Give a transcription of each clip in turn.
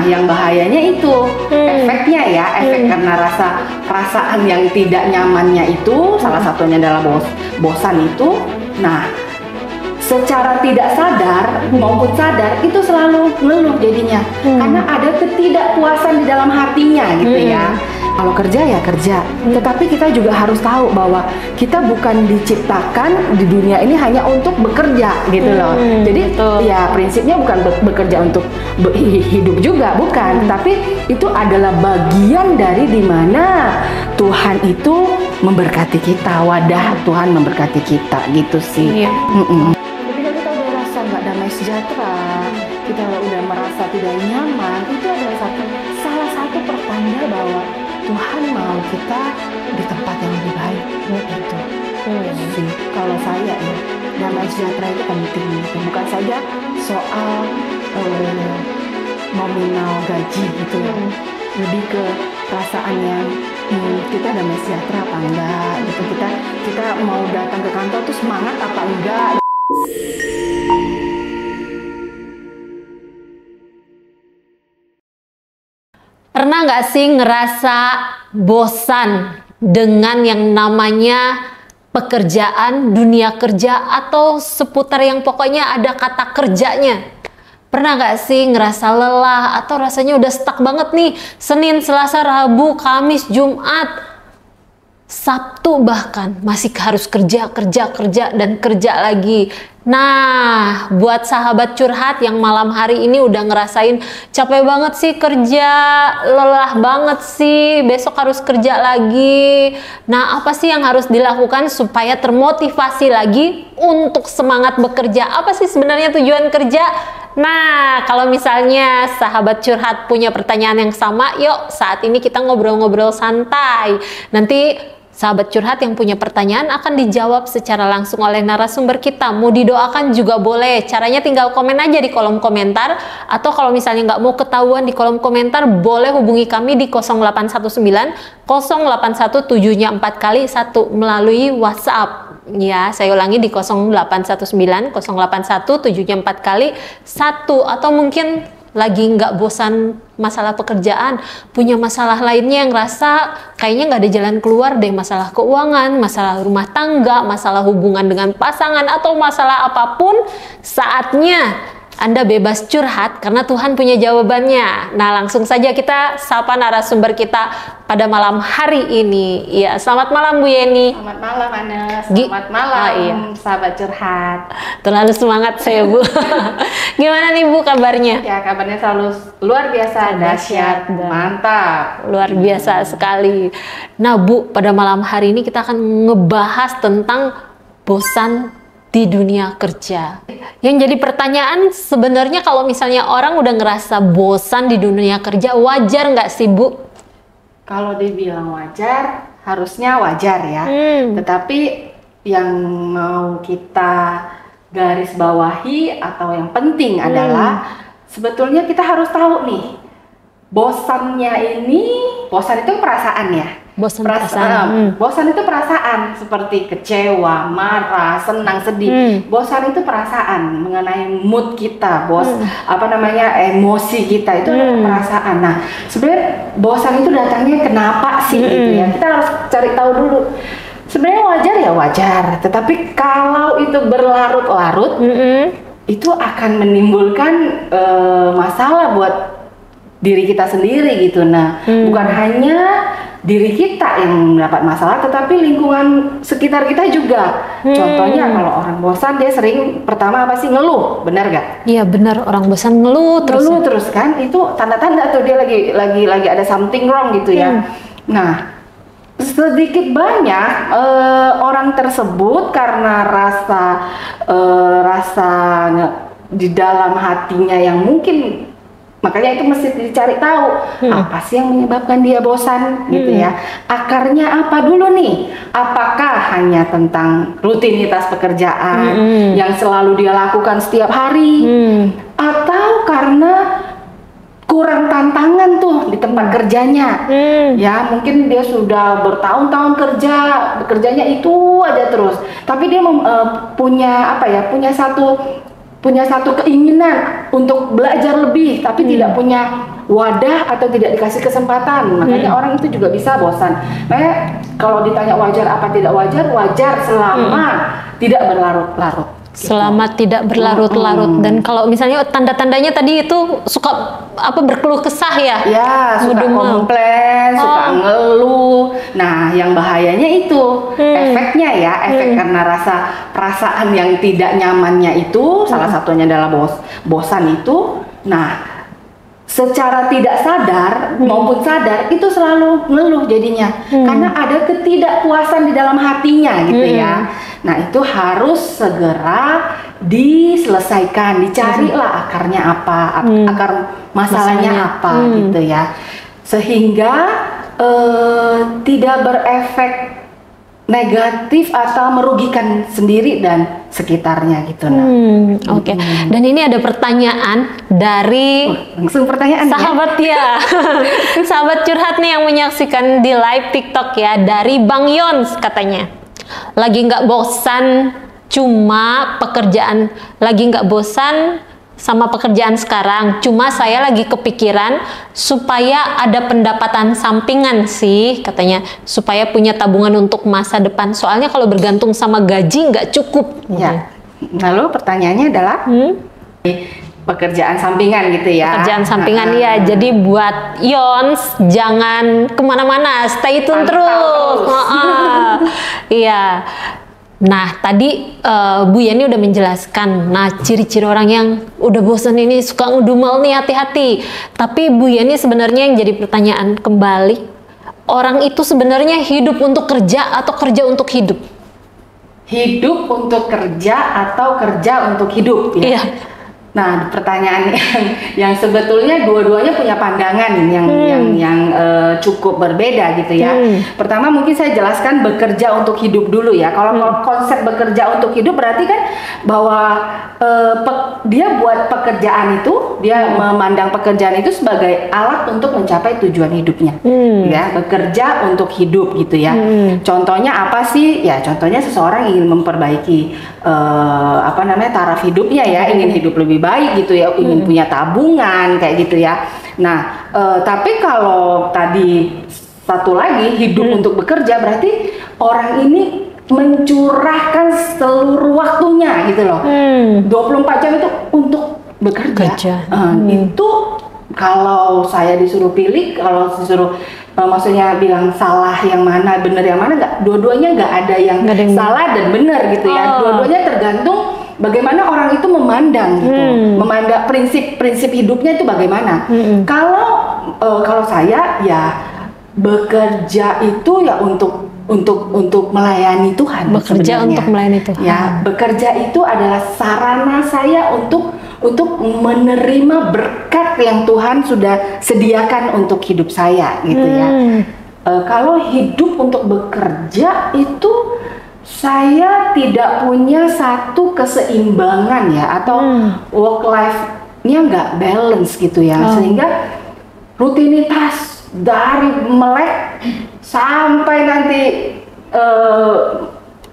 yang bahayanya itu efeknya ya, efek karena perasaan yang tidak nyamannya itu, salah satunya adalah bosan itu. Nah, secara tidak sadar maupun sadar itu selalu ngeluh jadinya, karena ada ketidakpuasan di dalam hatinya gitu ya. Kalau kerja ya kerja, tetapi kita juga harus tahu bahwa kita bukan diciptakan di dunia ini hanya untuk bekerja gitu loh. Jadi ya prinsipnya bukan bekerja untuk hidup juga, bukan. Tapi itu adalah bagian dari dimana Tuhan itu memberkati kita, wadah Tuhan memberkati kita gitu sih. Ketika kita udah rasa nggak damai sejahtera, kita udah merasa tidak nyaman, itu adalah salah satu pertanda bahwa Tuhan mau kita di tempat yang lebih baik gitu. Sih, kalau saya ya, damai sejahtera itu penting gitu. Bukan saja soal nominal gaji gitu ya, lebih ke perasaan yang kita damai sejahtera apa enggak gitu. Kita mau datang ke kantor tuh semangat apa enggak. Pernah nggak sih ngerasa bosan dengan yang namanya pekerjaan, dunia kerja, atau seputar yang pokoknya ada kata kerjanya? Pernah nggak sih ngerasa lelah atau rasanya udah stuck banget nih, Senin, Selasa, Rabu, Kamis, Jumat, Sabtu bahkan masih harus kerja dan kerja lagi. Nah, buat sahabat curhat yang malam hari ini udah ngerasain capek banget sih kerja, lelah banget sih, besok harus kerja lagi. Nah, apa sih yang harus dilakukan supaya termotivasi lagi untuk semangat bekerja? Apa sih sebenarnya tujuan kerja? Nah, kalau misalnya sahabat curhat punya pertanyaan yang sama, yuk saat ini kita ngobrol-ngobrol santai. Nanti sahabat curhat yang punya pertanyaan akan dijawab secara langsung oleh narasumber kita. Mau didoakan juga boleh. Caranya tinggal komen aja di kolom komentar. Atau kalau misalnya nggak mau ketahuan di kolom komentar, boleh hubungi kami di 0819 081 7-nya 4 kali 1 melalui WhatsApp. Ya, saya ulangi di 0819 081 7-nya 4 kali 1. Atau mungkin lagi nggak bosan masalah pekerjaan, punya masalah lainnya yang rasa kayaknya nggak ada jalan keluar deh, masalah keuangan, masalah rumah tangga, masalah hubungan dengan pasangan, atau masalah apapun, saatnya Anda bebas curhat karena Tuhan punya jawabannya. Nah, langsung saja kita sapa narasumber kita pada malam hari ini. Ya, selamat malam Bu Yeni. Selamat malam Ana, selamat malam sahabat curhat. Terlalu semangat saya Bu. Gimana nih Bu kabarnya? Ya, kabarnya selalu luar biasa, dahsyat, mantap. Luar biasa sekali. Nah Bu, pada malam hari ini kita akan ngebahas tentang bosan di dunia kerja. Yang jadi pertanyaan sebenarnya, kalau misalnya orang udah ngerasa bosan di dunia kerja, wajar nggak sih Bu? Kalau dibilang wajar, harusnya wajar ya. Tetapi yang mau kita garis bawahi atau yang penting adalah sebetulnya kita harus tahu nih, bosannya ini, bosan itu perasaan ya. Bosan itu perasaan seperti kecewa, marah, senang, sedih. Bosan itu perasaan mengenai mood kita, emosi kita itu adalah perasaan. Nah, sebenarnya bosan itu datangnya kenapa sih gitu ya? Kita harus cari tahu dulu. Sebenarnya wajar ya wajar, tetapi kalau itu berlarut-larut, itu akan menimbulkan masalah buat diri kita sendiri gitu. Nah, bukan hanya diri kita yang mendapat masalah, tetapi lingkungan sekitar kita juga. Contohnya kalau orang bosan, dia sering pertama apa sih, ngeluh, benar gak? Iya benar, orang bosan ngeluh terus kan, itu tanda-tanda tuh dia lagi ada something wrong gitu ya. Nah, sedikit banyak orang tersebut karena rasa di dalam hatinya yang mungkin, makanya itu mesti dicari tahu apa sih yang menyebabkan dia bosan gitu ya. Akarnya apa dulu nih? Apakah hanya tentang rutinitas pekerjaan yang selalu dia lakukan setiap hari, atau karena kurang tantangan tuh di tempat kerjanya? Ya, mungkin dia sudah bertahun-tahun bekerjanya itu aja terus, tapi dia punya punya satu keinginan untuk belajar lebih, tapi tidak punya wadah atau tidak dikasih kesempatan, makanya orang itu juga bisa bosan. Makanya kalau ditanya wajar apa tidak wajar, wajar selama tidak berlarut-larut. Selama tidak berlarut-larut. Dan kalau misalnya tanda-tandanya tadi itu suka berkeluh kesah ya? Ya, suka komplain, suka ngeluh. Nah, yang bahayanya itu efeknya ya, efek karena perasaan yang tidak nyamannya itu, salah satunya adalah bosan itu. Nah, secara tidak sadar maupun sadar itu selalu ngeluh jadinya, karena ada ketidakpuasan di dalam hatinya gitu ya. Nah, itu harus segera diselesaikan, dicarilah akarnya apa, akar masalahnya apa gitu ya, sehingga tidak berefek negatif atau merugikan sendiri dan sekitarnya gitu. Oke. Dan ini ada pertanyaan dari langsung pertanyaan sahabat ya, sahabat curhat nih yang menyaksikan di live TikTok ya, dari Bang Yons katanya. Lagi nggak bosan sama pekerjaan sekarang, cuma saya lagi kepikiran supaya ada pendapatan sampingan sih katanya, supaya punya tabungan untuk masa depan, soalnya kalau bergantung sama gaji nggak cukup ya. Lalu pertanyaannya adalah pekerjaan sampingan gitu ya. Pekerjaan sampingan ya. Jadi buat Yons jangan kemana-mana, stay tune terus. Iya. Nah tadi Bu Yani udah menjelaskan. Nah ciri-ciri orang yang udah bosan ini suka ngedumel nih, hati-hati. Tapi Bu Yani sebenarnya yang jadi pertanyaan kembali, orang itu sebenarnya hidup untuk kerja atau kerja untuk hidup? Hidup untuk kerja atau kerja untuk hidup ya? Iya. Nah, pertanyaan yang sebetulnya dua-duanya punya pandangan yang cukup berbeda gitu ya. Pertama mungkin saya jelaskan bekerja untuk hidup dulu ya. Kalau konsep bekerja untuk hidup berarti kan bahwa dia buat pekerjaan itu, dia memandang pekerjaan itu sebagai alat untuk mencapai tujuan hidupnya. Ya, bekerja untuk hidup gitu ya. Contohnya apa sih? Ya, contohnya seseorang ingin memperbaiki taraf hidupnya ya, ingin hidup lebih baik gitu ya, ingin punya tabungan kayak gitu ya. Nah, tapi kalau tadi satu lagi hidup untuk bekerja, berarti orang ini mencurahkan seluruh waktunya gitu loh. 24 jam itu untuk bekerja. Itu kalau saya disuruh pilih, kalau disuruh maksudnya bilang salah yang mana, benar yang mana, dua-duanya nggak ada yang salah dan benar gitu ya. Dua-duanya tergantung bagaimana orang itu memandang gitu, memandang prinsip hidupnya itu bagaimana. Kalau saya ya bekerja itu ya untuk melayani Tuhan. Bekerja sebenarnya. untuk melayani Tuhan. Ya, bekerja itu adalah sarana saya untuk menerima berkat yang Tuhan sudah sediakan untuk hidup saya gitu ya. Kalau hidup untuk bekerja itu saya tidak punya satu keseimbangan ya, atau work life-nya nggak balance gitu ya, sehingga rutinitas dari melek sampai nanti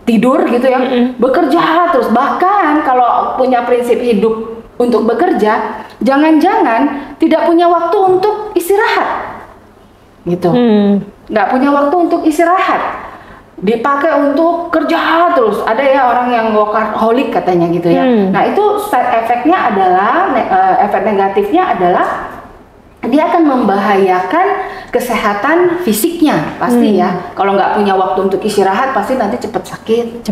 tidur gitu ya, bekerja terus. Bahkan kalau punya prinsip hidup untuk bekerja, jangan-jangan tidak punya waktu untuk istirahat gitu, nggak punya waktu untuk istirahat, dipakai untuk kerja terus. Ada ya orang yang workaholic katanya gitu ya. Nah itu side efeknya adalah, efek negatifnya adalah dia akan membahayakan kesehatan fisiknya pasti ya. Kalau nggak punya waktu untuk istirahat pasti nanti cepat sakit.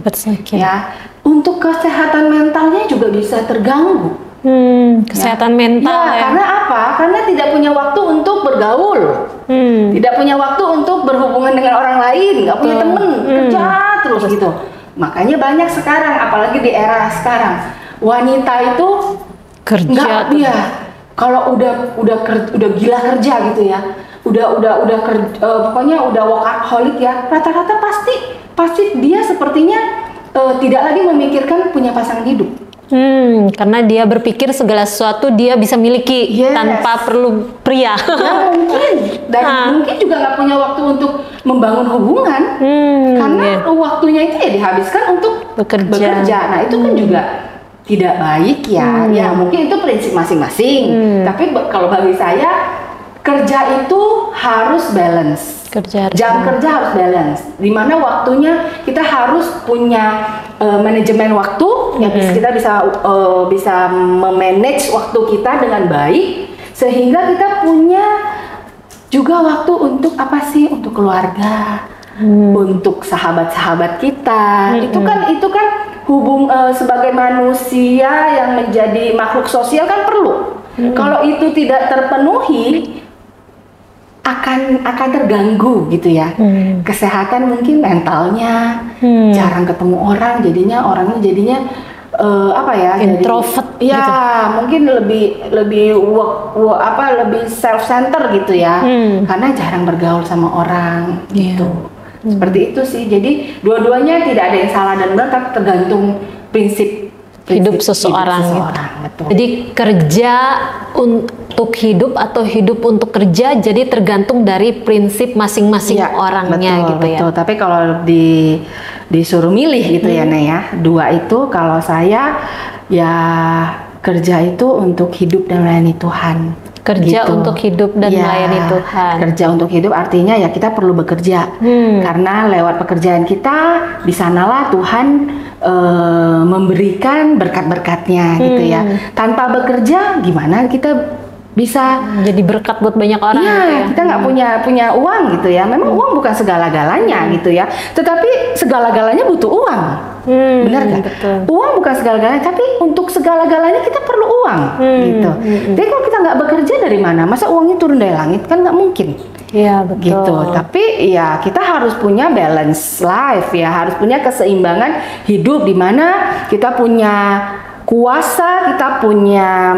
Ya. Untuk kesehatan mentalnya juga bisa terganggu. Kesehatan mental ya. Karena apa? Karena tidak punya waktu untuk bergaul, tidak punya waktu untuk berhubungan dengan orang lain, nggak punya temen, kerja terus gitu. Makanya banyak sekarang, apalagi di era sekarang, wanita itu kerja. Kalau udah gila kerja gitu ya, pokoknya udah workaholic ya, rata-rata pasti dia sepertinya tidak lagi memikirkan punya pasangan hidup. Karena dia berpikir segala sesuatu dia bisa miliki tanpa perlu pria. Ya mungkin, dan mungkin juga nggak punya waktu untuk membangun hubungan, karena waktunya itu ya dihabiskan untuk bekerja. Nah itu kan juga tidak baik ya, ya mungkin itu prinsip masing-masing. Tapi kalau bagi saya kerja itu harus balance. Jam kerja harus balance. Dimana waktunya kita harus punya manajemen waktu, yang kita bisa memanage waktu kita dengan baik, sehingga kita punya juga waktu untuk apa sih? Untuk keluarga, untuk sahabat-sahabat kita. Itu kan sebagai manusia yang menjadi makhluk sosial kan perlu. Kalau itu tidak terpenuhi, akan terganggu gitu ya. Kesehatan mungkin mentalnya, jarang ketemu orang, orangnya jadinya introvert jadi, ya gitu. Mungkin lebih lebih self center gitu ya. Karena jarang bergaul sama orang gitu. Seperti itu sih. Jadi dua-duanya tidak ada yang salah dan benar, tapi tergantung prinsip hidup seseorang. Betul. Jadi kerja untuk hidup atau hidup untuk kerja, jadi tergantung dari prinsip masing-masing orangnya, gitu ya. Betul. Tapi kalau disuruh milih gitu ya, Nek ya, dua itu kalau saya ya kerja itu untuk hidup dan melayani Tuhan. Kerja gitu. Untuk hidup dan melayani Tuhan. Kerja untuk hidup artinya ya kita perlu bekerja, karena lewat pekerjaan kita di sanalah Tuhan memberikan berkat-berkatnya gitu ya. Tanpa bekerja gimana kita bisa jadi berkat buat banyak orang? Iya, gitu ya? Kita nggak punya uang gitu ya. Memang uang bukan segala-galanya gitu ya. Tetapi segala-galanya butuh uang. Benar nggak? Uang bukan segala-galanya, tapi untuk segala-galanya kita perlu uang gitu. Jadi kalau kita nggak bekerja dari mana? Masa uangnya turun dari langit? Kan nggak mungkin. Iya, betul. Gitu. Tapi ya kita harus punya balance life ya, harus punya keseimbangan hidup di mana kita punya kuasa, kita punya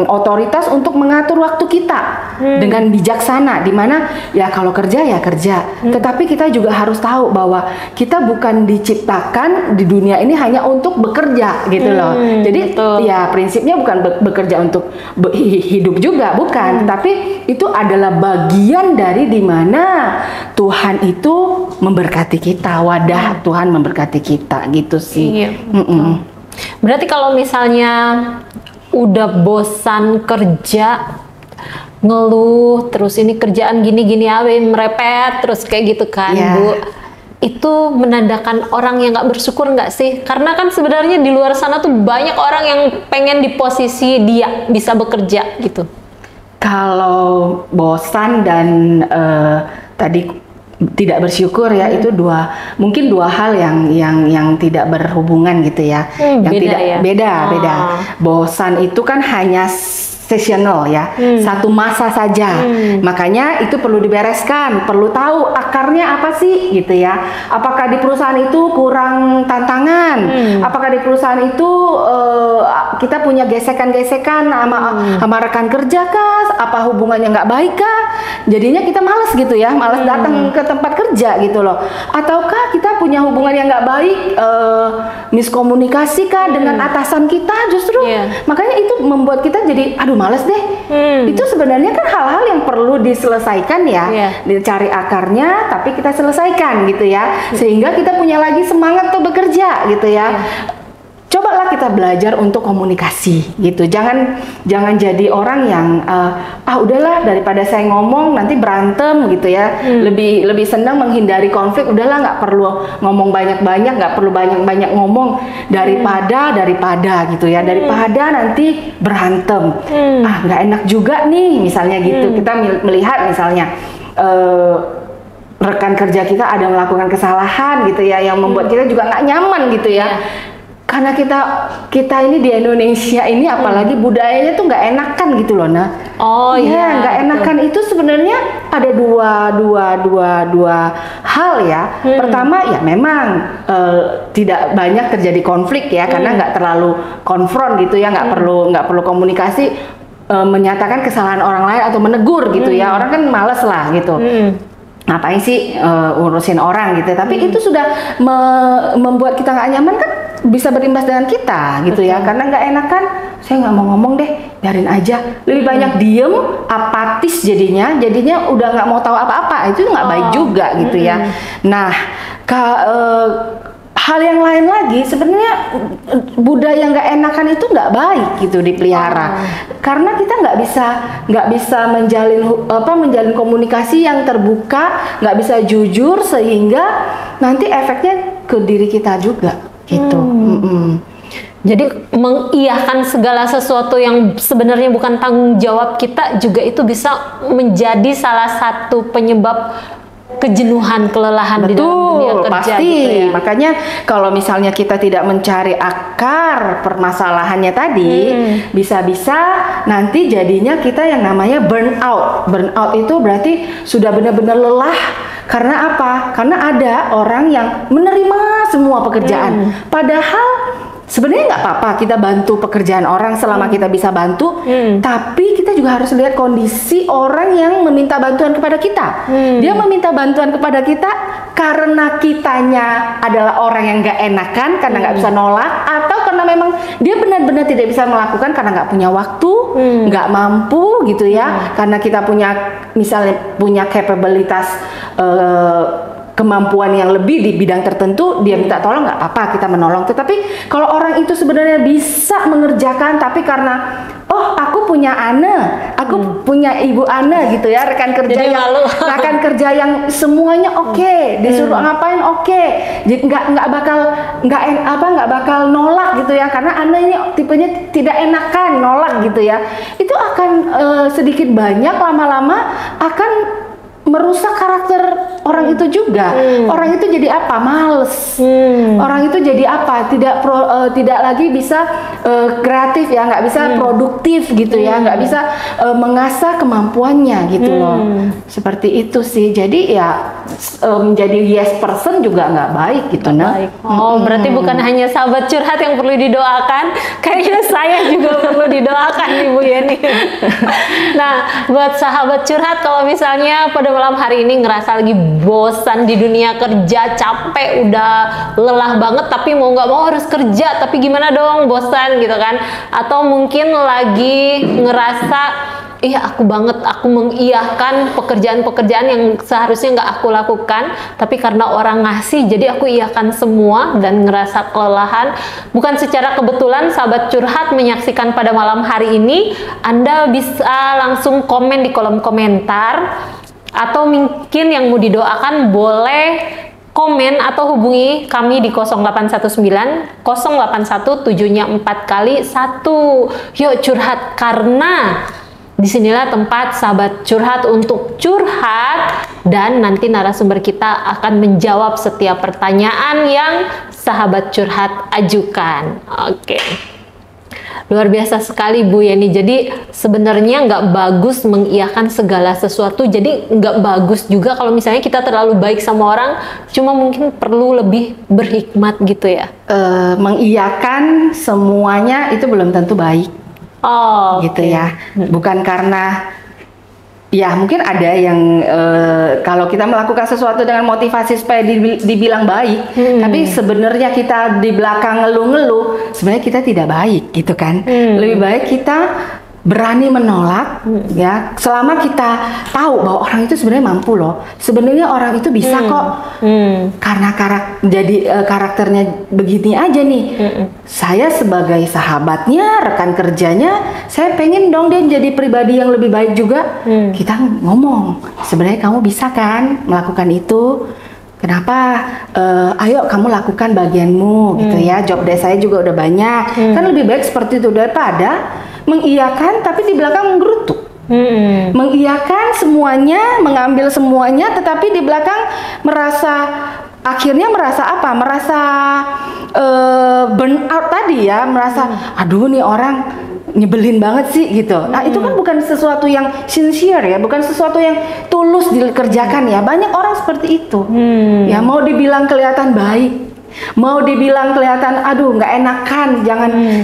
otoritas untuk mengatur waktu kita dengan bijaksana. Dimana ya kalau kerja ya kerja, tetapi kita juga harus tahu bahwa kita bukan diciptakan di dunia ini hanya untuk bekerja gitu loh. Jadi ya prinsipnya bukan bekerja untuk hidup juga, bukan. Tapi itu adalah bagian dari dimana Tuhan itu memberkati kita, wadah Tuhan memberkati kita gitu sih. Iya, berarti kalau misalnya udah bosan kerja, ngeluh, terus ini kerjaan gini-gini awe merepet, terus kayak gitu kan, Bu. Itu menandakan orang yang nggak bersyukur nggak sih? Karena kan sebenarnya di luar sana tuh banyak orang yang pengen di posisi dia bisa bekerja gitu. Kalau bosan dan tadi tidak bersyukur ya, itu mungkin dua hal yang tidak berhubungan gitu ya. Yang beda tidak ya? Beda. Bosan itu kan hanya seasonal ya, satu masa saja. Makanya itu perlu dibereskan, perlu tahu akarnya apa sih gitu ya. Apakah di perusahaan itu kurang tantangan? Apakah di perusahaan itu kita punya gesekan-gesekan sama rekan kerja kah? Apa hubungannya nggak baik kah? Jadinya kita malas gitu ya, malas datang ke tempat kerja gitu loh. Ataukah kita punya hubungan yang nggak baik, miskomunikasi kah dengan atasan kita justru? Makanya itu membuat kita jadi aduh males deh. Itu sebenarnya kan hal-hal yang perlu diselesaikan ya, dicari akarnya, tapi kita selesaikan gitu ya, sehingga kita punya lagi semangat untuk bekerja gitu ya. Cobalah kita belajar untuk komunikasi gitu. Jangan jadi orang yang udahlah daripada saya ngomong nanti berantem gitu ya. Lebih senang menghindari konflik. Udahlah nggak perlu ngomong banyak-banyak, nggak perlu banyak-banyak ngomong daripada gitu ya. Daripada nanti berantem. Nggak enak juga nih misalnya gitu. Kita melihat misalnya rekan kerja kita ada melakukan kesalahan gitu ya, yang membuat kita juga nggak nyaman gitu ya. Karena kita ini di Indonesia ini apalagi budayanya tuh nggak enakan gitu loh, nah. Nggak enakan itu sebenarnya ada dua hal ya. Pertama ya memang tidak banyak terjadi konflik ya, karena nggak terlalu konfront gitu ya, nggak perlu komunikasi menyatakan kesalahan orang lain atau menegur gitu ya. Orang kan males lah gitu. Ngapain sih urusin orang gitu. Tapi itu sudah membuat kita nggak nyaman kan, bisa berimbas dengan kita gitu ya. Karena nggak enakan, saya nggak mau ngomong deh, biarin aja. Lebih banyak diem, apatis jadinya udah nggak mau tahu apa-apa. Itu nggak baik juga gitu ya. Nah, hal yang lain lagi sebenarnya budaya nggak enakan itu nggak baik gitu dipelihara, karena kita nggak bisa menjalin komunikasi yang terbuka, nggak bisa jujur, sehingga nanti efeknya ke diri kita juga gitu. Jadi mengiyakan segala sesuatu yang sebenarnya bukan tanggung jawab kita juga itu bisa menjadi salah satu penyebab kejenuhan, kelelahan di dalam dunia kerja. Pasti. Gitu ya. Makanya kalau misalnya kita tidak mencari akar permasalahannya tadi, bisa-bisa nanti jadinya kita yang namanya burnout. Burnout itu berarti sudah benar-benar lelah. Karena apa? Karena ada orang yang menerima semua pekerjaan. Padahal sebenarnya nggak apa-apa kita bantu pekerjaan orang selama kita bisa bantu, tapi kita juga harus lihat kondisi orang yang meminta bantuan kepada kita. Dia meminta bantuan kepada kita karena kitanya adalah orang yang nggak enakan, karena nggak bisa nolak, atau karena memang dia benar-benar tidak bisa melakukan karena nggak punya waktu, nggak mampu gitu ya. Karena kita punya misalnya punya kapabilitas kemampuan yang lebih di bidang tertentu, dia minta tolong, nggak apa-apa kita menolong. Tetapi kalau orang itu sebenarnya bisa mengerjakan, tapi karena aku punya aku punya ibu Ana gitu ya, rekan kerja rekan kerja yang semuanya oke, disuruh ngapain oke, jadi nggak bakal nolak gitu ya, karena Ana ini tipenya tidak enakan nolak gitu ya. Itu akan sedikit banyak lama-lama akan merusak karakter orang itu juga. Orang itu jadi apa? Males. Orang itu jadi apa? Tidak lagi bisa kreatif ya, nggak bisa produktif gitu ya, nggak bisa mengasah kemampuannya gitu loh. Seperti itu sih. Jadi ya menjadi yes person juga nggak baik gitu. Berarti bukan hanya sahabat curhat yang perlu didoakan, kayaknya saya juga perlu didoakan Ibu Yeni. Nah, buat sahabat curhat, kalau misalnya pada malam hari ini ngerasa lagi bosan di dunia kerja, capek, udah lelah banget, tapi mau nggak mau harus kerja, tapi gimana dong, bosan gitu kan? Atau mungkin lagi ngerasa aku mengiyakan pekerjaan-pekerjaan yang seharusnya nggak aku lakukan, tapi karena orang ngasih, jadi aku iyakan semua dan ngerasa kelelahan. Bukan secara kebetulan sahabat curhat menyaksikan pada malam hari ini, Anda bisa langsung komen di kolom komentar, atau mungkin yang mau didoakan boleh komen atau hubungi kami di 0819 081 7-nya 4 kali 1. Yuk curhat, karena disinilah tempat sahabat curhat untuk curhat, dan nanti narasumber kita akan menjawab setiap pertanyaan yang sahabat curhat ajukan. Oke. Luar biasa sekali Bu Yeni. Jadi sebenarnya nggak bagus mengiyakan segala sesuatu. Jadi nggak bagus juga kalau misalnya kita terlalu baik sama orang. Cuma mungkin perlu lebih berhikmat gitu ya. Mengiyakan semuanya itu belum tentu baik. Gitu ya. Bukan karena ya mungkin ada yang kalau kita melakukan sesuatu dengan motivasi supaya dibilang baik, tapi sebenarnya kita di belakang ngeluh-ngeluh, sebenarnya kita tidak baik gitu kan. Lebih baik kita berani menolak ya, selama kita tahu bahwa orang itu sebenarnya mampu loh, sebenarnya orang itu bisa kok, karena karakternya begini aja nih. Saya sebagai sahabatnya, rekan kerjanya, saya pengen dong dia jadi pribadi yang lebih baik juga. Kita ngomong, sebenarnya kamu bisa kan melakukan itu, kenapa? Ayo kamu lakukan bagianmu gitu ya. Job desk saya juga udah banyak. Kan lebih baik seperti itu daripada mengiyakan tapi di belakang menggerutu. Mengiyakan semuanya, mengambil semuanya, tetapi di belakang akhirnya merasa apa? Merasa burnout tadi ya, merasa aduh nih orang nyebelin banget sih gitu. Nah itu kan bukan sesuatu yang sincere ya, bukan sesuatu yang tulus dikerjakan ya. Banyak orang seperti itu. Ya mau dibilang kelihatan baik, mau dibilang kelihatan aduh nggak enakan,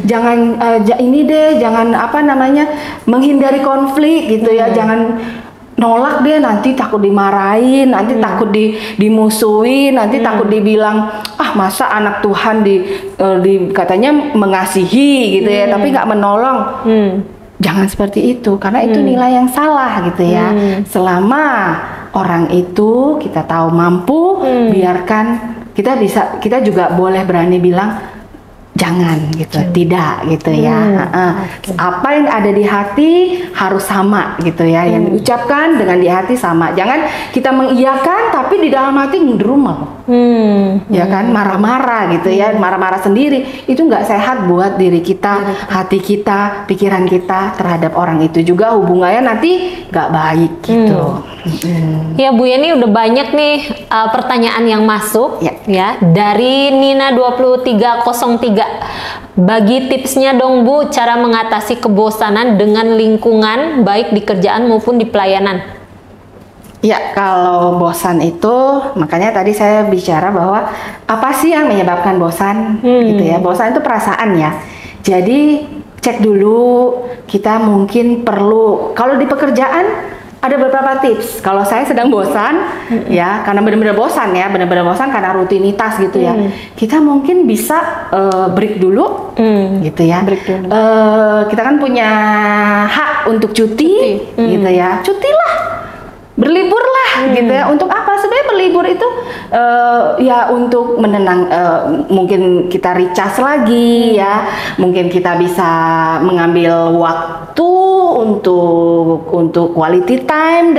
jangan ini deh, jangan menghindari konflik gitu ya, jangan nolak deh, nanti takut dimarahin, nanti takut dimusuhin, nanti takut dibilang masa anak Tuhan katanya mengasihi gitu ya, tapi nggak menolong. Jangan seperti itu, karena itu nilai yang salah gitu ya. Selama orang itu kita tahu mampu, biarkan kita juga boleh berani bilang jangan gitu, tidak gitu ya. Apa yang ada di hati harus sama gitu ya, yang diucapkan dengan di hati sama. Jangan kita mengiyakan tapi di dalam hati ngederumel, ya kan, marah-marah gitu ya, marah-marah sendiri. Itu nggak sehat buat diri kita, hati kita, pikiran kita terhadap orang itu juga hubungannya nanti nggak baik gitu. Ya Bu Yeni, udah banyak nih pertanyaan yang masuk ya dari Nina 2303. Bagi tipsnya dong Bu, cara mengatasi kebosanan dengan lingkungan baik di kerjaan maupun di pelayanan. Ya, kalau bosan itu, makanya tadi saya bicara bahwa apa sih yang menyebabkan bosan gitu ya. Bosan itu perasaan ya. Jadi cek dulu, kita mungkin perlu, kalau di pekerjaan ada beberapa tips. Kalau saya sedang bosan, ya, karena benar-benar bosan ya, benar-benar bosan karena rutinitas gitu ya. Kita mungkin bisa break dulu, gitu ya. Kita kan punya hak untuk cuti, gitu ya. Cutilah, berliburlah, gitu ya. Untuk apa? Sebenarnya berlibur itu ya untuk menenang, mungkin kita recharge lagi ya. Mungkin kita bisa mengambil waktu untuk quality time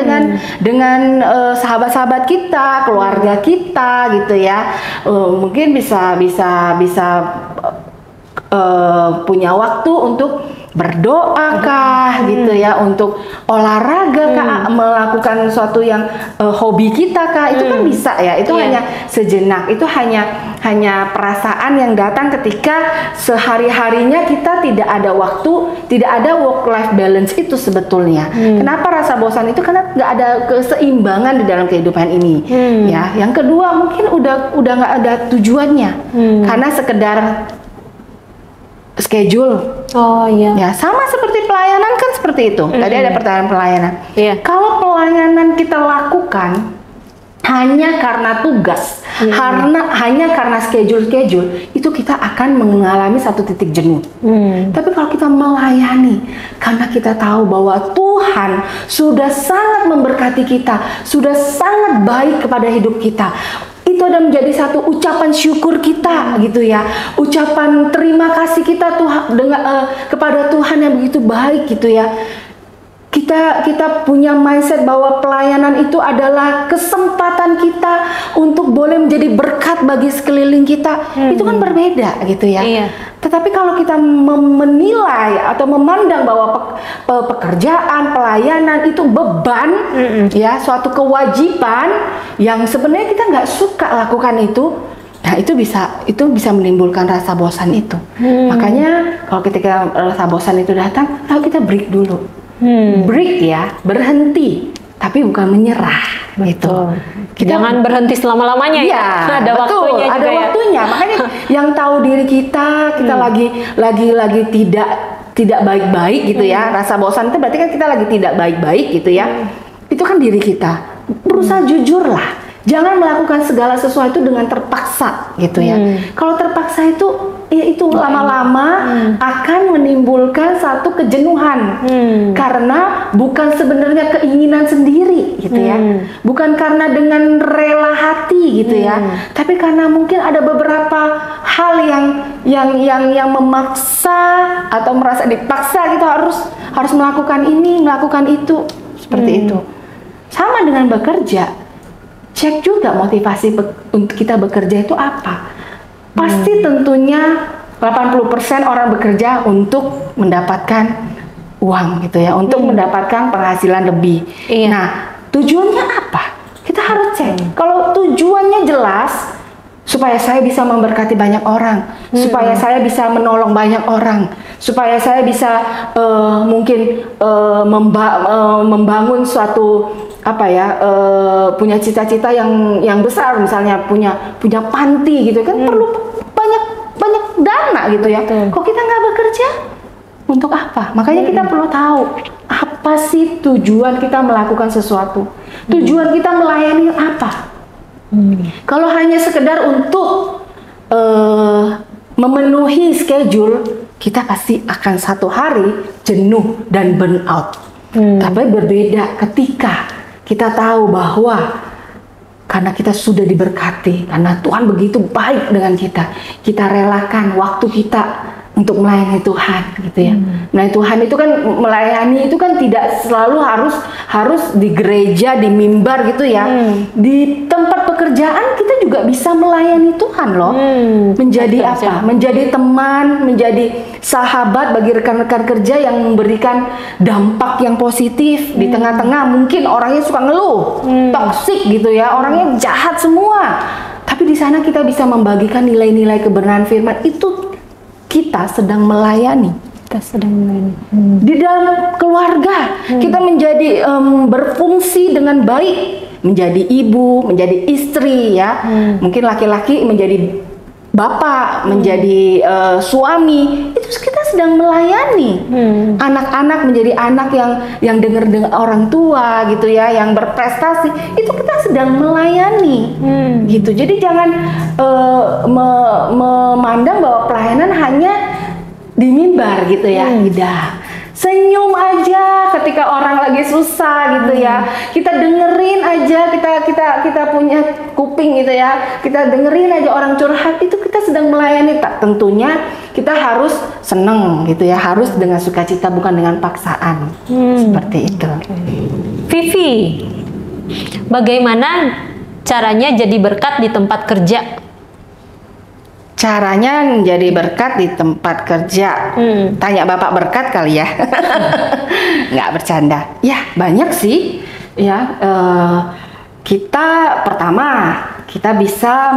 dengan sahabat-sahabat kita, keluarga kita gitu ya. Mungkin bisa punya waktu untuk berdoa kah gitu ya, untuk olahraga kah, melakukan suatu yang hobi kita kah, itu kan bisa ya. Itu hanya sejenak, itu hanya perasaan yang datang ketika sehari-harinya kita tidak ada waktu, tidak ada work life balance itu sebetulnya. Kenapa rasa bosan itu? Karena nggak ada keseimbangan di dalam kehidupan ini. Ya, yang kedua mungkin udah nggak ada tujuannya, karena sekedar schedule. Ya, sama seperti pelayanan kan seperti itu. Tadi ada pertanyaan pelayanan. Kalau pelayanan kita lakukan hanya karena tugas, hanya karena schedule, itu kita akan mengalami satu titik jenuh. Tapi kalau kita melayani karena kita tahu bahwa Tuhan sudah sangat memberkati kita, sudah sangat baik kepada hidup kita, itu ada menjadi satu ucapan syukur kita gitu ya, ucapan terima kasih kita kepada Tuhan yang begitu baik gitu ya. Kita punya mindset bahwa pelayanan itu adalah kesempatan kita untuk boleh menjadi berkat bagi sekeliling kita. Itu kan berbeda gitu ya. Tetapi kalau kita menilai atau memandang bahwa pekerjaan, pelayanan itu beban, ya, suatu kewajiban yang sebenarnya kita nggak suka lakukan itu, nah itu bisa menimbulkan rasa bosan itu. Makanya kalau ketika rasa bosan itu datang, ayo kita break dulu. Break ya, berhenti, tapi bukan menyerah gitu. Jangan berhenti selama-lamanya ya. Ada waktunya juga, ada waktunya. Makanya yang tahu diri kita lagi tidak baik-baik gitu ya. Rasa bosan itu berarti kan kita lagi tidak baik-baik gitu ya. Itu kan diri kita. Berusaha jujurlah. Jangan melakukan segala sesuatu dengan terpaksa gitu ya. Kalau terpaksa itu, ya itu lama-lama akan menimbulkan satu kejenuhan. Karena bukan sebenarnya keinginan sendiri gitu ya. Bukan karena dengan rela hati gitu ya. Tapi karena mungkin ada beberapa hal yang memaksa atau merasa dipaksa gitu, harus melakukan ini, melakukan itu, seperti itu. Sama dengan bekerja. Cek juga motivasi untuk kita bekerja itu apa. Pasti tentunya 80% orang bekerja untuk mendapatkan uang gitu ya, untuk mendapatkan penghasilan lebih. Nah, tujuannya apa? Kita harus cek. Kalau tujuannya jelas, supaya saya bisa memberkati banyak orang, supaya saya bisa menolong banyak orang, supaya saya bisa mungkin membangun suatu punya cita-cita yang besar, misalnya punya panti gitu kan, perlu banyak dana gitu ya. Kok kita nggak bekerja? Untuk apa? Makanya kita perlu tahu apa sih tujuan kita melakukan sesuatu, tujuan kita melayani apa. Kalau hanya sekedar untuk memenuhi schedule, kita pasti akan satu hari jenuh dan burn out. Tapi berbeda ketika kita tahu bahwa karena kita sudah diberkati, karena Tuhan begitu baik dengan kita, kita relakan waktu kita untuk melayani Tuhan, gitu ya. Melayani Tuhan itu kan, melayani itu kan tidak selalu harus di gereja, di mimbar gitu ya. Di tempat pekerjaan kita juga bisa melayani Tuhan loh. Menjadi apa? Menjadi teman, menjadi sahabat bagi rekan-rekan kerja yang memberikan dampak yang positif di tengah-tengah mungkin orangnya suka ngeluh, toksik gitu ya, orangnya jahat semua. Tapi di sana kita bisa membagikan nilai-nilai kebenaran firman itu. Kita sedang melayani. Di dalam keluarga kita menjadi berfungsi dengan baik, menjadi ibu, menjadi istri ya. Mungkin laki-laki menjadi bapak, menjadi suami. Itu kita sedang melayani. Anak-anak menjadi anak yang dengar orang tua gitu ya, yang berprestasi. Itu kita sedang melayani. Gitu. Jadi jangan memandang bahwa pelayanan hanya di mimbar gitu ya. Tidak. Senyum aja ketika orang lagi susah gitu ya. Kita dengerin aja, kita punya kuping gitu ya. Kita dengerin aja orang curhat, itu kita sedang melayani. Tak, tentunya kita harus seneng gitu ya, harus dengan sukacita bukan dengan paksaan. Seperti itu. Vivi, bagaimana caranya jadi berkat di tempat kerja? Caranya menjadi berkat di tempat kerja. Tanya Bapak berkat kali ya. Nggak bercanda. Ya banyak sih. Ya kita pertama kita bisa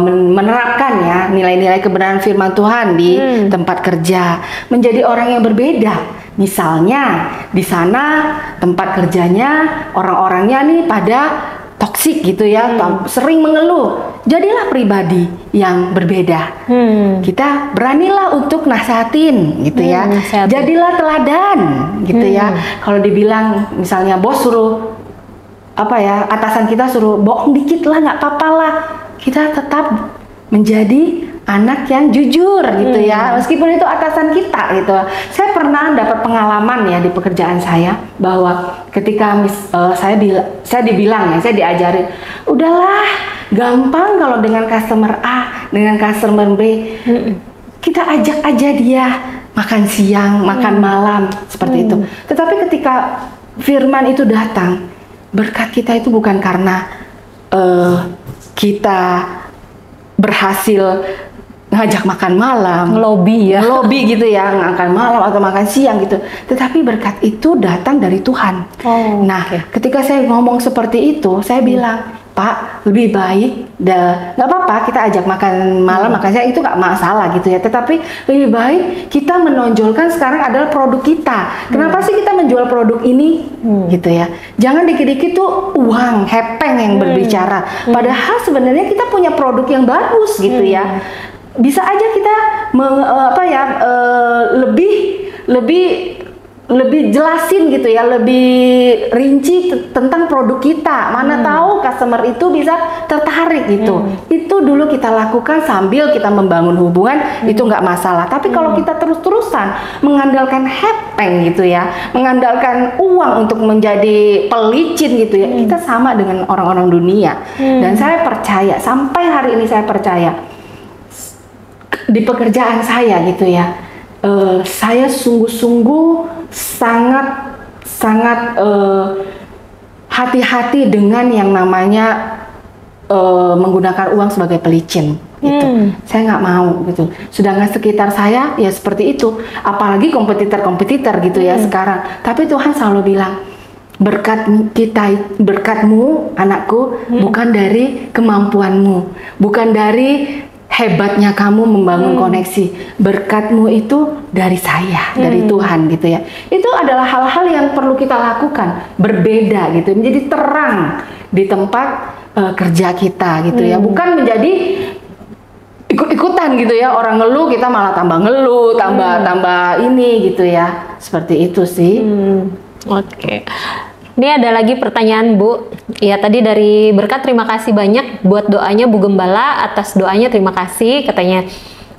menerapkan ya nilai-nilai kebenaran firman Tuhan di tempat kerja. Menjadi orang yang berbeda. Misalnya di sana tempat kerjanya orang-orangnya nih pada toksik gitu ya, sering mengeluh. Jadilah pribadi yang berbeda. Kita beranilah untuk nasihatin gitu ya. Jadilah teladan gitu ya. Kalau dibilang misalnya bos suruh apa ya, atasan kita suruh bohong dikit lah, nggak apa-apa lah. Kita tetap menjadi anak yang jujur gitu ya, meskipun itu atasan kita gitu. Saya pernah dapat pengalaman ya di pekerjaan saya bahwa ketika saya dibilang ya, saya diajarin, udahlah gampang kalau dengan customer A, dengan customer B, kita ajak aja dia makan siang, makan malam seperti itu. Tetapi ketika firman itu datang, berkat kita itu bukan karena kita berhasil ngajak makan malam, lobby gitu ya, makan malam atau makan siang gitu. Tetapi berkat itu datang dari Tuhan. Ketika saya ngomong seperti itu, saya bilang, Pak, lebih baik, nggak apa-apa kita ajak makan malam, makan siang itu nggak masalah gitu ya. Tetapi lebih baik kita menonjolkan sekarang adalah produk kita. Kenapa sih kita menjual produk ini? Gitu ya. Jangan dikit-dikit tuh uang, hepeng yang berbicara. Padahal sebenarnya kita punya produk yang bagus gitu ya. Bisa aja kita lebih jelasin gitu ya, lebih rinci tentang produk kita. Mana tahu customer itu bisa tertarik gitu. Itu dulu kita lakukan sambil kita membangun hubungan, itu nggak masalah. Tapi kalau kita terus-terusan mengandalkan hepeng gitu ya, mengandalkan uang untuk menjadi pelicin gitu ya, kita sama dengan orang-orang dunia. Dan saya percaya, sampai hari ini saya percaya, di pekerjaan saya gitu ya, saya sungguh-sungguh sangat hati-hati dengan yang namanya menggunakan uang sebagai pelicin gitu. Saya nggak mau gitu. Sedangkan sekitar saya ya seperti itu, apalagi kompetitor gitu ya sekarang. Tapi Tuhan selalu bilang, berkatmu anakku bukan dari kemampuanmu, bukan dari hebatnya kamu membangun koneksi. Berkatmu itu dari saya, dari Tuhan gitu ya. Itu adalah hal-hal yang perlu kita lakukan, berbeda gitu, menjadi terang di tempat kerja kita gitu ya. Bukan menjadi ikut-ikutan gitu ya, orang ngeluh kita malah tambah ngeluh, tambah ini gitu ya. Seperti itu sih. Oke. Ini ada lagi pertanyaan Bu. Ya tadi dari Berkat, terima kasih banyak buat doanya Bu Gembala, atas doanya terima kasih katanya.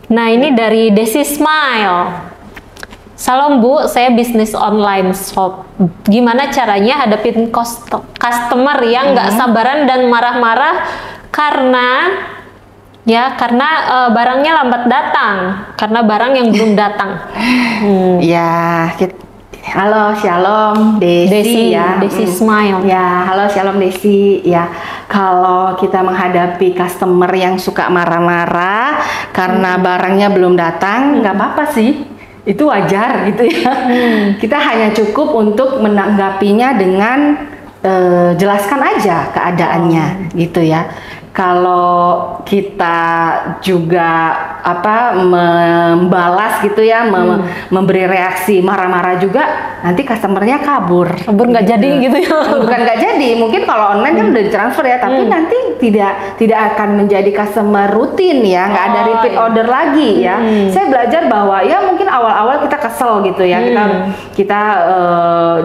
Nah ini dari Desi Smile. Salam Bu, saya bisnis online shop. Gimana caranya hadapin customer yang nggak sabaran dan marah-marah karena barangnya lambat datang, karena barang yang belum datang. Ya, halo Shalom Desi ya. Desi Smile. Ya, halo Shalom Desi. Ya, kalau kita menghadapi customer yang suka marah-marah karena barangnya belum datang, nggak apa-apa sih. Itu wajar gitu ya. Kita hanya cukup untuk menanggapinya dengan jelaskan aja keadaannya gitu ya. Kalau kita juga membalas gitu ya, memberi reaksi marah-marah juga, nanti customernya kabur nggak jadi gitu ya. Bukan nggak jadi, mungkin kalau online kan udah ditransfer ya, tapi nanti tidak akan menjadi customer rutin ya, nggak ada repeat order lagi ya. Saya belajar bahwa ya mungkin awal-awal kita kesel gitu ya, kita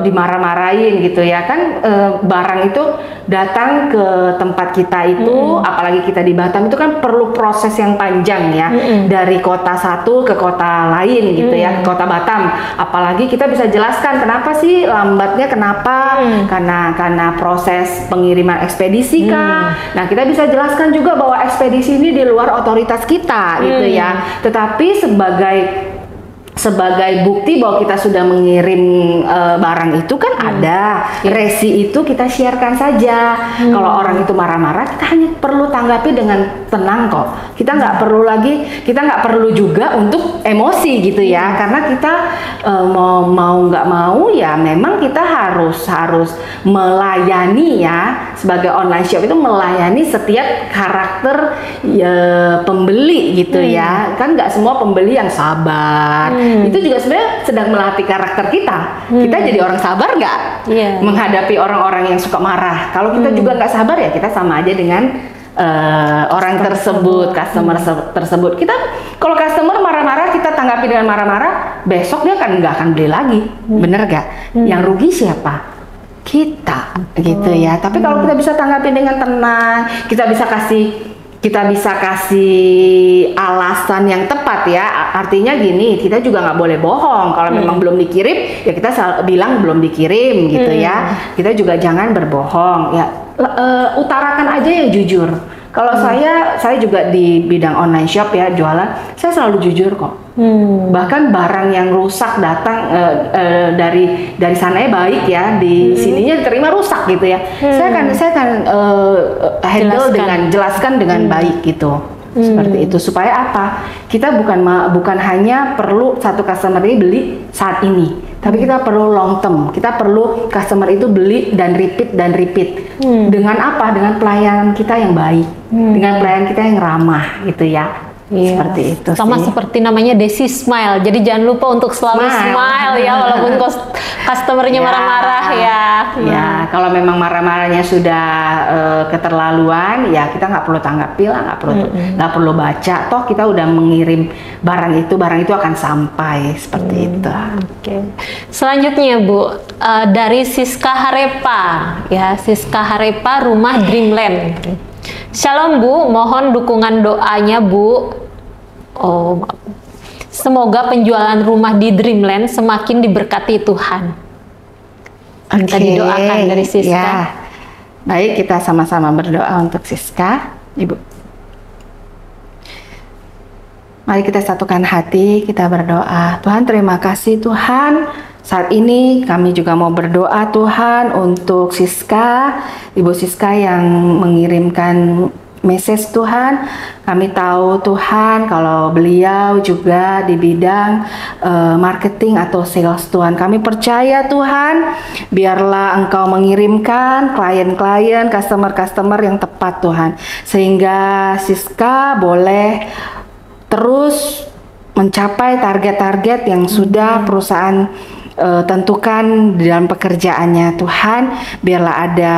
dimarah-marahin gitu ya kan, barang itu datang ke tempat kita itu, apalagi kita di Batam itu kan perlu proses yang panjang ya, dari kota satu ke kota lain gitu ya, ke kota Batam. Apalagi kita bisa jelaskan kenapa sih lambatnya, kenapa, karena proses pengiriman ekspedisi kah. Nah, kita bisa jelaskan juga bahwa ekspedisi ini di luar otoritas kita gitu ya. Tetapi sebagai bukti bahwa kita sudah mengirim barang itu kan ada resi itu kita sharekan saja. Kalau orang itu marah-marah, kita hanya perlu tanggapi dengan tenang kok. Kita nggak perlu juga untuk emosi gitu ya, karena kita mau nggak mau ya memang kita harus melayani ya, sebagai online shop itu melayani setiap karakter pembeli gitu ya. Kan nggak semua pembeli yang sabar. Itu juga sebenarnya sedang melatih karakter kita. Kita jadi orang sabar nggak menghadapi orang-orang yang suka marah. Kalau kita juga nggak sabar ya kita sama aja dengan orang tersebut, customer tersebut. Kita kalau customer marah-marah kita tanggapi dengan marah-marah, besok dia kan nggak akan beli lagi, bener nggak? Yang rugi siapa? Kita gitu ya. Tapi kalau kita bisa tanggapi dengan tenang, kita bisa kasih alasan yang tepat ya. Artinya gini, kita juga nggak boleh bohong. Kalau memang belum dikirim, ya kita bilang belum dikirim gitu ya. Kita juga jangan berbohong ya. Utarakan aja yang jujur. Kalau saya juga di bidang online shop ya, jualan, saya selalu jujur kok. Bahkan barang yang rusak datang dari sananya baik ya, di sininya diterima rusak gitu ya. Saya akan handle jelaskan dengan baik gitu. Seperti itu, supaya apa? Kita bukan hanya perlu satu customer ini beli saat ini, tapi kita perlu long term. Kita perlu customer itu beli dan repeat dengan apa? Dengan pelayanan kita yang baik, dengan pelayanan kita yang ramah gitu ya. Seperti itu sama sih. Seperti namanya Desi Smile, jadi jangan lupa untuk selalu smile ya, walaupun customernya marah-marah ya. Ya, kalau memang marah-marahnya sudah keterlaluan, ya kita nggak perlu tanggapi lah, nggak perlu baca. Toh kita udah mengirim barang itu akan sampai seperti itu. Selanjutnya Bu, dari Siska Harepa ya, Siska Harepa Rumah Dreamland. Shalom Bu, mohon dukungan doanya Bu. Semoga penjualan rumah di Dreamland semakin diberkati Tuhan. Minta didoakan dari Siska. Ya. Baik, kita sama-sama berdoa untuk Siska, Ibu. Mari kita satukan hati, kita berdoa. Tuhan, terima kasih Tuhan. Saat ini kami juga mau berdoa Tuhan untuk Siska, Ibu Siska yang mengirimkan message Tuhan. Kami tahu Tuhan kalau beliau juga di bidang marketing atau sales Tuhan. Kami percaya Tuhan, biarlah Engkau mengirimkan klien-klien, customer-customer yang tepat Tuhan. Sehingga Siska boleh terus mencapai target-target yang sudah perusahaan tentukan dalam pekerjaannya Tuhan. Biarlah ada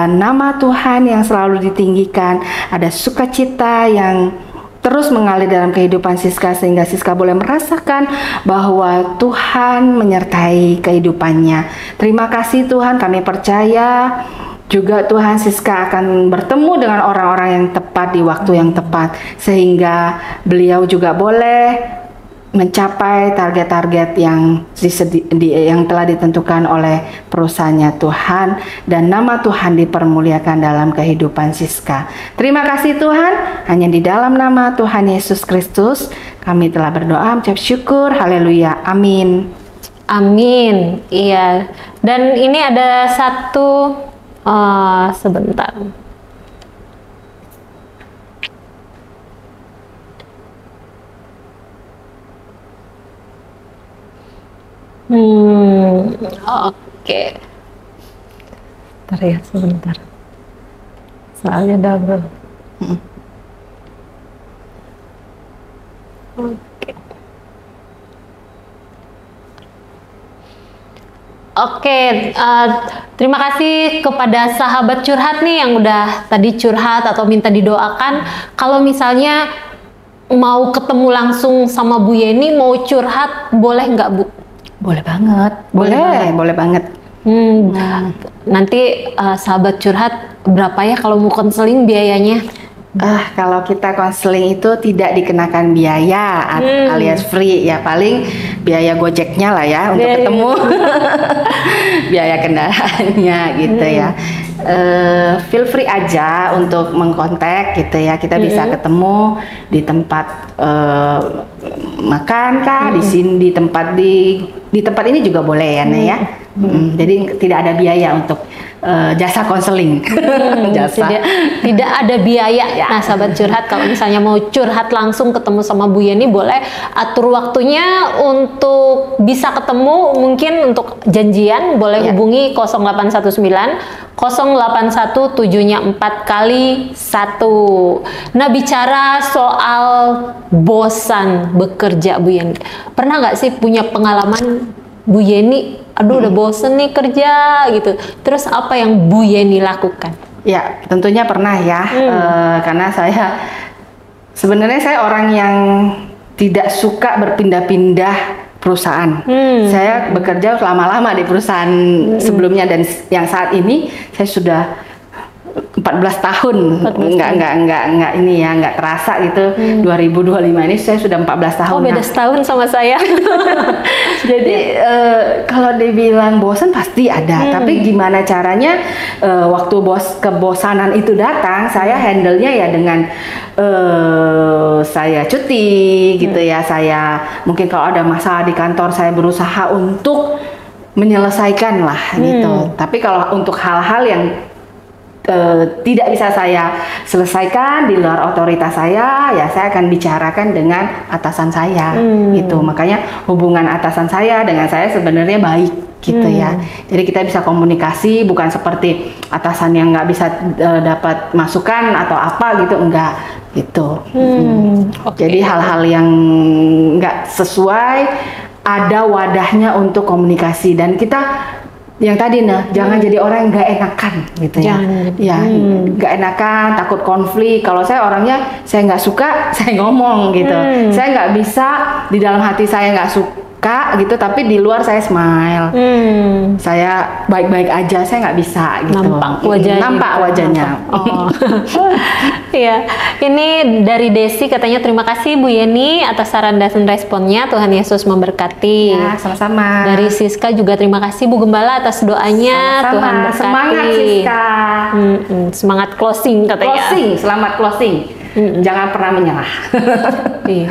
nama Tuhan yang selalu ditinggikan, ada sukacita yang terus mengalir dalam kehidupan Siska, sehingga Siska boleh merasakan bahwa Tuhan menyertai kehidupannya. Terima kasih Tuhan, kami percaya juga Tuhan Siska akan bertemu dengan orang-orang yang tepat di waktu yang tepat, sehingga beliau juga boleh mencapai target-target yang yang telah ditentukan oleh perusahaannya Tuhan, dan nama Tuhan dipermuliakan dalam kehidupan Siska. Terima kasih Tuhan, hanya di dalam nama Tuhan Yesus Kristus kami telah berdoa, mengucap syukur, haleluya, amin. Amin. Iya. Dan ini ada satu sebentar. Oke. Bentar ya, sebentar. Soalnya double. Oke. Oke, terima kasih kepada sahabat curhat nih yang udah tadi curhat atau minta didoakan. Kalau misalnya mau ketemu langsung sama Bu Yeni, mau curhat, boleh nggak Bu? Boleh banget. Boleh banget. Nanti sahabat curhat, berapa ya kalau mau konseling biayanya? Kalau kita konseling itu tidak dikenakan biaya alias free ya, paling biaya gojeknya lah ya untuk ketemu, biaya kendaraannya gitu ya. Feel free aja untuk mengkontak gitu ya, kita bisa ketemu di tempat makan kah, di sini di tempat ini juga boleh ya Nah ya. Jadi tidak ada biaya untuk jasa konseling. Tidak ada biaya ya. Nah sahabat curhat, kalau misalnya mau curhat langsung ketemu sama Bu Yeni, boleh atur waktunya untuk bisa ketemu. Mungkin untuk janjian boleh hubungi 0819 081 7-nya 4 kali 1. Nah bicara soal bosan bekerja Bu Yeni, pernah nggak sih punya pengalaman Bu Yeni, aduh udah bosen nih kerja gitu, terus apa yang Bu Yeni lakukan? Ya tentunya pernah ya, karena sebenarnya saya orang yang tidak suka berpindah-pindah perusahaan. Saya bekerja lama-lama di perusahaan sebelumnya, dan yang saat ini saya sudah 14 tahun. Enggak ini ya, enggak terasa gitu. 2025 ini saya sudah 14 tahun. Oh, beda setahun sama saya. Jadi kalau dibilang bosan pasti ada, tapi gimana caranya waktu kebosanan itu datang, saya handle-nya ya dengan saya cuti gitu ya. Saya mungkin kalau ada masalah di kantor, saya berusaha untuk menyelesaikan lah gitu. Tapi kalau untuk hal-hal yang tidak bisa saya selesaikan di luar otoritas saya, ya saya akan bicarakan dengan atasan saya gitu. Makanya hubungan atasan saya dengan saya sebenarnya baik gitu ya. Jadi kita bisa komunikasi, bukan seperti atasan yang nggak bisa dapat masukan atau apa gitu, enggak gitu. Jadi hal-hal yang nggak sesuai, ada wadahnya untuk komunikasi, dan kita yang tadi jangan jadi orang yang nggak enakan gitu ya. Nggak enakan, takut konflik. Kalau saya orangnya, saya nggak suka, saya ngomong gitu. Saya nggak bisa di dalam hati saya nggak suka gitu, tapi di luar saya smile. Saya baik-baik aja, saya nggak bisa gitu. Nampak wajahnya. Oh. Iya, ini dari Desi katanya, terima kasih Bu Yeni atas saran dan responnya. Tuhan Yesus memberkati. Ya, sama-sama. Dari Siska juga terima kasih Bu Gembala atas doanya. Sama-sama. Tuhan berkati. Semangat Siska. Semangat closing katanya. Selamat closing. Jangan pernah menyerah. Iya.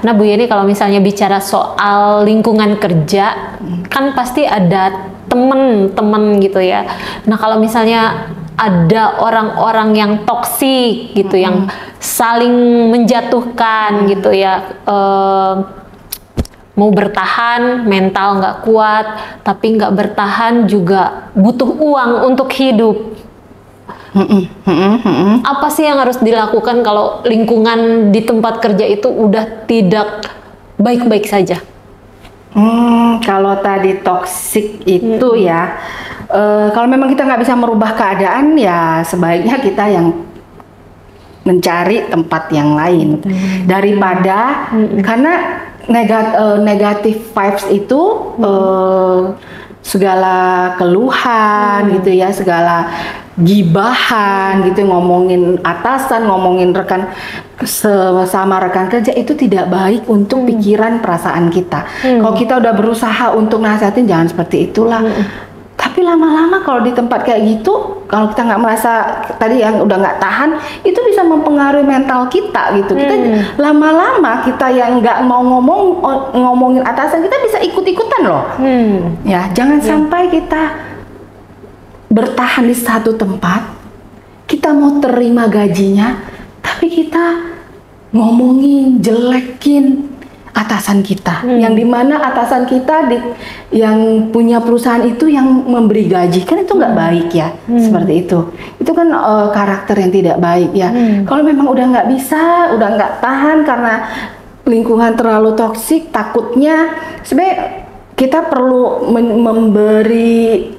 Nah Bu Yeni, kalau misalnya bicara soal lingkungan kerja, kan pasti ada temen-temen gitu ya. Nah kalau misalnya ada orang-orang yang toksik gitu, yang saling menjatuhkan gitu ya, mau bertahan mental nggak kuat, tapi nggak bertahan juga butuh uang untuk hidup. Apa sih yang harus dilakukan kalau lingkungan di tempat kerja itu udah tidak baik-baik saja? Kalau tadi toksik itu ya, kalau memang kita nggak bisa merubah keadaan, ya sebaiknya kita yang mencari tempat yang lain karena negatif vibes itu segala keluhan gitu ya, segala gibahan gitu, ngomongin atasan, ngomongin rekan sama rekan kerja, itu tidak baik untuk pikiran perasaan kita. Kalau kita udah berusaha untuk nasihatin, jangan seperti itulah. Tapi lama-lama kalau di tempat kayak gitu, kalau kita nggak merasa tadi yang udah nggak tahan, itu bisa mempengaruhi mental kita gitu. Kita lama-lama kita yang nggak mau ngomongin atasan, kita bisa ikut-ikutan loh. Ya, jangan sampai kita bertahan di satu tempat, kita mau terima gajinya, tapi kita ngomongin, jelekin atasan kita, yang dimana atasan kita yang punya perusahaan itu yang memberi gaji, kan itu nggak baik ya, seperti itu kan karakter yang tidak baik ya. Kalau memang udah nggak bisa, udah nggak tahan karena lingkungan terlalu toksik, takutnya sebenarnya kita perlu memberi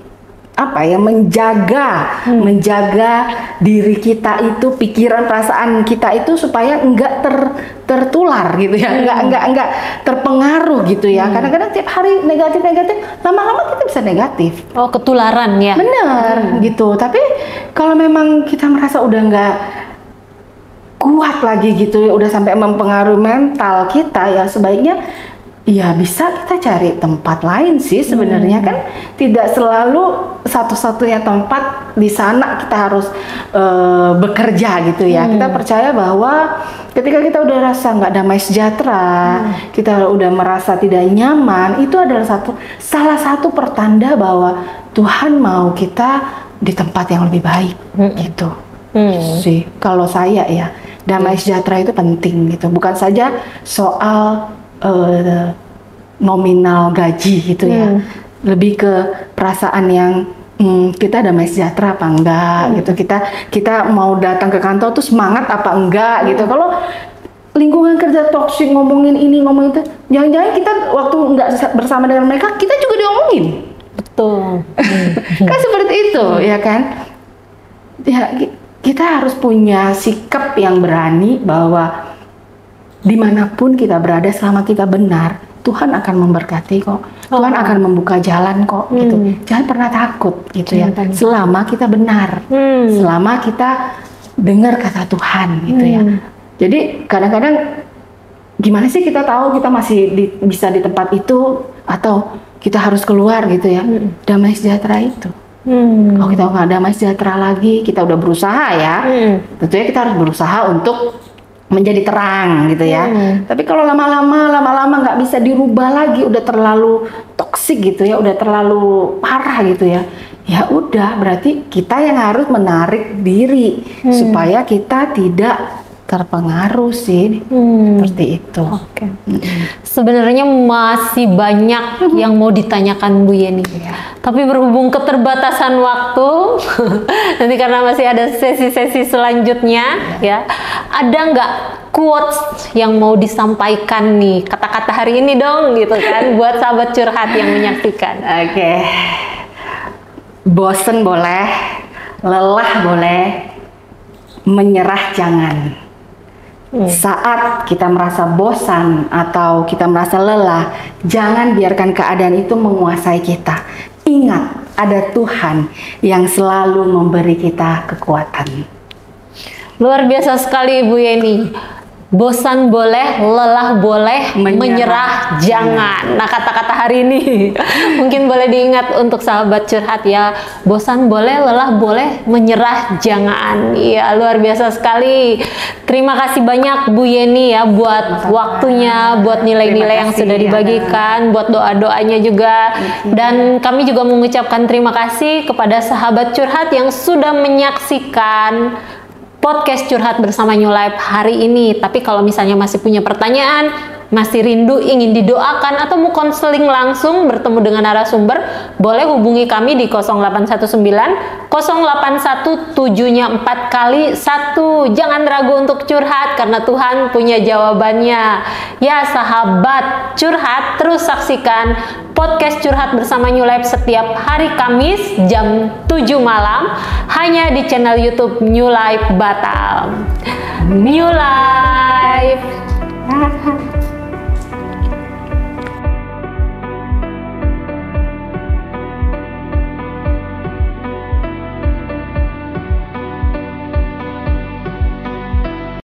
menjaga diri kita itu, pikiran perasaan kita itu supaya enggak tertular gitu ya, enggak terpengaruh gitu ya. Kadang-kadang tiap hari negatif, lama-lama kita bisa negatif. Oh, ketularan ya. Bener gitu. Tapi kalau memang kita merasa udah enggak kuat lagi gitu ya, udah sampai mempengaruhi mental kita, ya sebaiknya ya bisa kita cari tempat lain sih sebenarnya. Kan tidak selalu satu-satunya tempat di sana kita harus bekerja gitu ya. Kita percaya bahwa ketika kita udah rasa nggak damai sejahtera, kita udah merasa tidak nyaman, itu adalah salah satu pertanda bahwa Tuhan mau kita di tempat yang lebih baik gitu. Sih kalau saya ya, damai sejahtera itu penting gitu, bukan saja soal nominal gaji gitu ya, lebih ke perasaan yang kita damai sejahtera apa enggak gitu, kita mau datang ke kantor tuh semangat apa enggak gitu. Kalau lingkungan kerja toksik, ngomongin ini ngomongin itu, jangan-jangan kita waktu enggak bersama dengan mereka kita juga diomongin. Betul. Kan seperti itu ya kan ya. Kita harus punya sikap yang berani bahwa dimanapun kita berada, selama kita benar, Tuhan akan memberkati kok. Tuhan akan membuka jalan kok gitu. Jangan pernah takut gitu ya. Selama kita benar, selama kita dengar kata Tuhan gitu ya. Jadi kadang-kadang gimana sih kita tahu kita masih bisa di tempat itu atau kita harus keluar gitu ya. Damai sejahtera itu. Kalau kita nggak damai sejahtera lagi, kita udah berusaha ya, tentunya kita harus berusaha untuk menjadi terang gitu ya. Tapi kalau lama-lama nggak bisa dirubah lagi, udah terlalu toksik gitu ya, udah terlalu parah gitu ya, ya udah berarti kita yang harus menarik diri supaya kita tidak terpengaruh sih. Seperti itu. Sebenarnya masih banyak yang mau ditanyakan Bu Yeni, tapi berhubung keterbatasan waktu nanti karena masih ada sesi-sesi selanjutnya ya, ada nggak quotes yang mau disampaikan nih, kata-kata hari ini dong gitu kan, buat sahabat curhat yang menyaksikan. Bosen boleh, lelah boleh, menyerah jangan. Saat kita merasa bosan atau kita merasa lelah, jangan biarkan keadaan itu menguasai kita. Ingat, ada Tuhan yang selalu memberi kita kekuatan. Luar biasa sekali Ibu Yeni. Bosan boleh, lelah boleh, menyerah jangan. Nah, kata-kata hari ini mungkin boleh diingat untuk sahabat curhat ya. Bosan boleh, lelah boleh, menyerah jangan. Iya, luar biasa sekali. Terima kasih banyak Bu Yeni ya buat waktunya, buat nilai-nilai yang sudah dibagikan, buat doa-doanya juga. Dan kami juga mengucapkan terima kasih kepada sahabat curhat yang sudah menyaksikan podcast Curhat Bersama New Life hari ini. Tapi kalau misalnya masih punya pertanyaan, masih rindu ingin didoakan atau mau konseling langsung bertemu dengan narasumber, boleh hubungi kami di 0819 081 7-nya 4 kali 1. Jangan ragu untuk curhat karena Tuhan punya jawabannya. Ya sahabat curhat, terus saksikan podcast Curhat Bersama New Life setiap hari Kamis jam 7 malam hanya di channel YouTube New Life Batam. New Life.